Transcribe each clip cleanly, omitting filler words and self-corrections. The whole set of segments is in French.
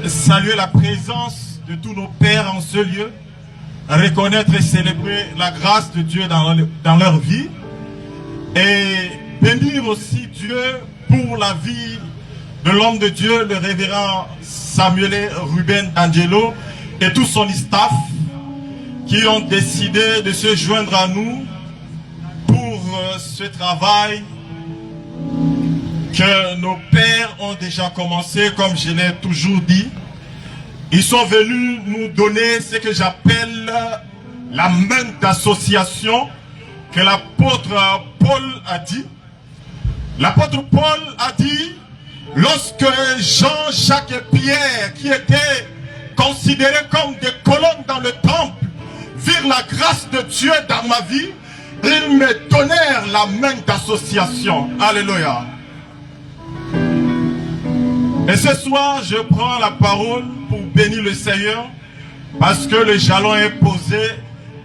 saluer la présence de tous nos pères en ce lieu, reconnaître et célébrer la grâce de Dieu dans leur vie et bénir aussi Dieu pour la vie de l'homme de Dieu, le révérend Samuel Ruben Angelo et tout son staff qui ont décidé de se joindre à nous pour ce travail que nos pères ont déjà commencé, comme je l'ai toujours dit. Ils sont venus nous donner ce que j'appelle la main d'association que l'apôtre Paul a dit. L'apôtre Paul a dit, lorsque Jean, Jacques et Pierre, qui étaient considérés comme des colonnes dans le temple, virent la grâce de Dieu dans ma vie, ils me donnèrent la main d'association. Alléluia. Et ce soir, je prends la parole pour bénir le Seigneur parce que le jalon est posé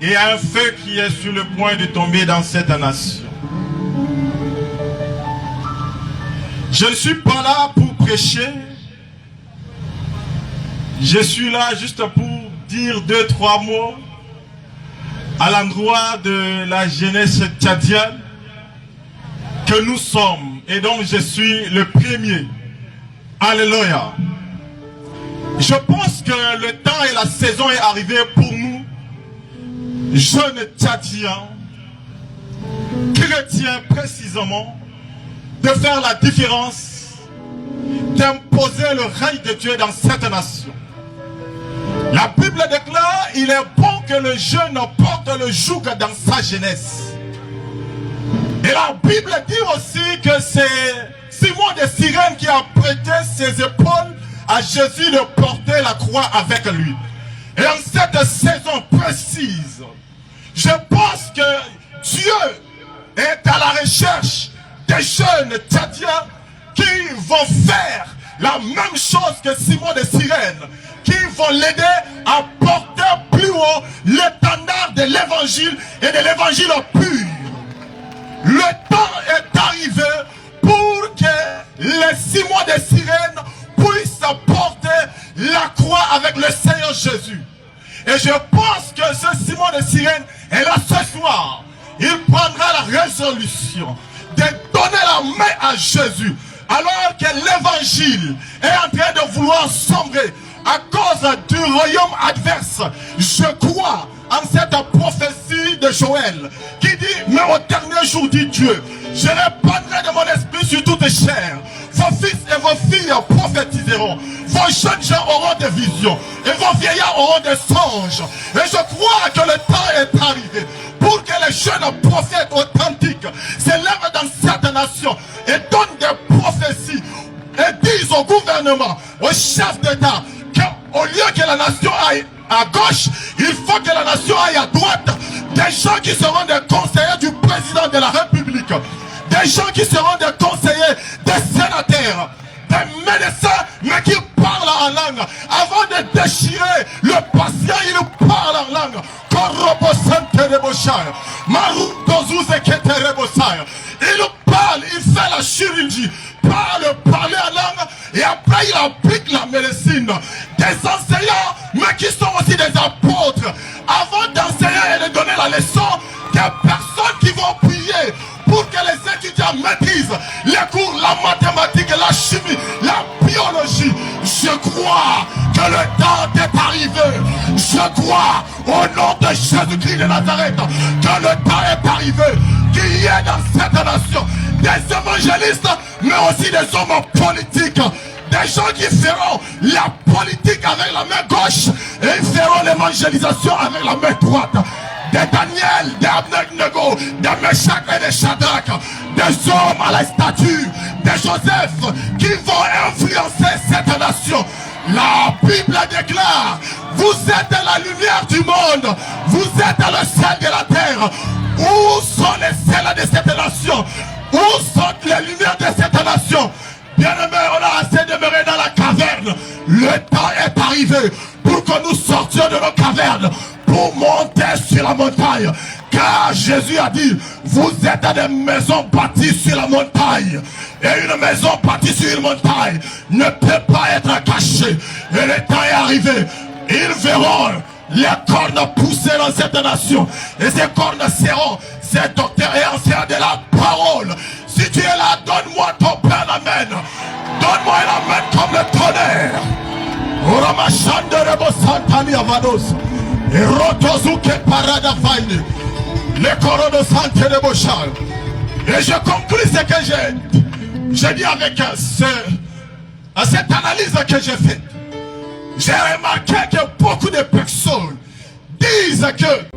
et il y a un feu qui est sur le point de tomber dans cette nation. Je ne suis pas là pour prêcher. Je suis là juste pour dire 2-3 mots à l'endroit de la jeunesse tchadienne que nous sommes. Et donc je suis le premier. Alléluia. Je pense que le temps et la saison est arrivé pour nous, jeunes Tchadiens, chrétiens précisément, de faire la différence, d'imposer le règne de Dieu dans cette nation. La Bible déclare, il est bon que le jeune porte le joug dans sa jeunesse. Et la Bible dit aussi que c'est Simon de Cyrène qui a prêté ses épaules à Jésus de porter la croix avec lui. Et en cette saison précise, je pense que Dieu est à la recherche des jeunes Tchadiens qui vont faire la même chose que Simon de Cyrène, qui vont l'aider à porter plus haut l'étendard de l'évangile et de l'évangile pur. Le temps est arrivé pour que les Simon de Cyrène puissent porter la croix avec le Seigneur Jésus. Et je pense que ce Simon de Cyrène est là ce soir. Il prendra la résolution de donner la main à Jésus alors que l'évangile est en train de vouloir sombrer à cause du royaume adverse. Je crois en cette prophétie de Joël qui dit, mais au dernier jour dit Dieu, je répandrai de mon esprit sur toute chair. Vos fils et vos filles prophétiseront. Vos jeunes gens auront des visions. Et vos vieillards auront des songes. Et je crois que le temps est arrivé pour que les jeunes prophètes authentiques s'élèvent dans cette nation et donnent des prophéties et disent au gouvernement, aux chefs d'État, qu'au lieu que la nation aille à gauche, il faut que la nation aille à droite. Des gens qui seront des conseillers du président de la République, des gens qui seront des conseillers, des sénateurs, des médecins, mais qui parlent en langue. Avant de déchirer le patient, ils parlent en langue. Il parle, il fait la chirurgie, parler en langue, et après il applique la médecine. Des enseignants, mais qui sont aussi des apôtres. Avant d'enseigner et de donner la leçon, des personnes qui vont prier pour que les étudiants maîtrisent les cours, la mathématique, la chimie, la biologie. Je crois que le temps est arrivé. Je crois au nom de Jésus-Christ de Nazareth que le temps est arrivé, qu'il y ait dans cette nation des évangélistes, mais aussi des hommes politiques. Des gens qui feront la politique avec la main gauche et ils feront l'évangélisation avec la main droite. Des Daniel, des Abednego, des Meshach et des Shadrach, des hommes à la statue, des Joseph qui vont influencer cette nation. La Bible déclare, vous êtes la lumière du monde, vous êtes le sel de la terre. Où sont les sels de cette nation? Où sont les lumières de cette nation? Bien-aimés, on a assez demeuré dans la caverne. Le temps est arrivé pour que nous sortions de nos cavernes, pour monter sur la montagne. Car Jésus a dit, vous êtes dans des maisons bâties sur la montagne. Et une maison bâtie sur une montagne ne peut pas être cachée. Et le temps est arrivé. Ils verront les cornes pousser dans cette nation. Et ces cornes seront ces docteurs et anciens de la parole. Si tu es là, donne-moi ton plein amen. Donne-moi un amen comme le tonnerre. Et je conclue ce que j'ai dit avec cette analyse que j'ai faite. J'ai remarqué que beaucoup de personnes disent que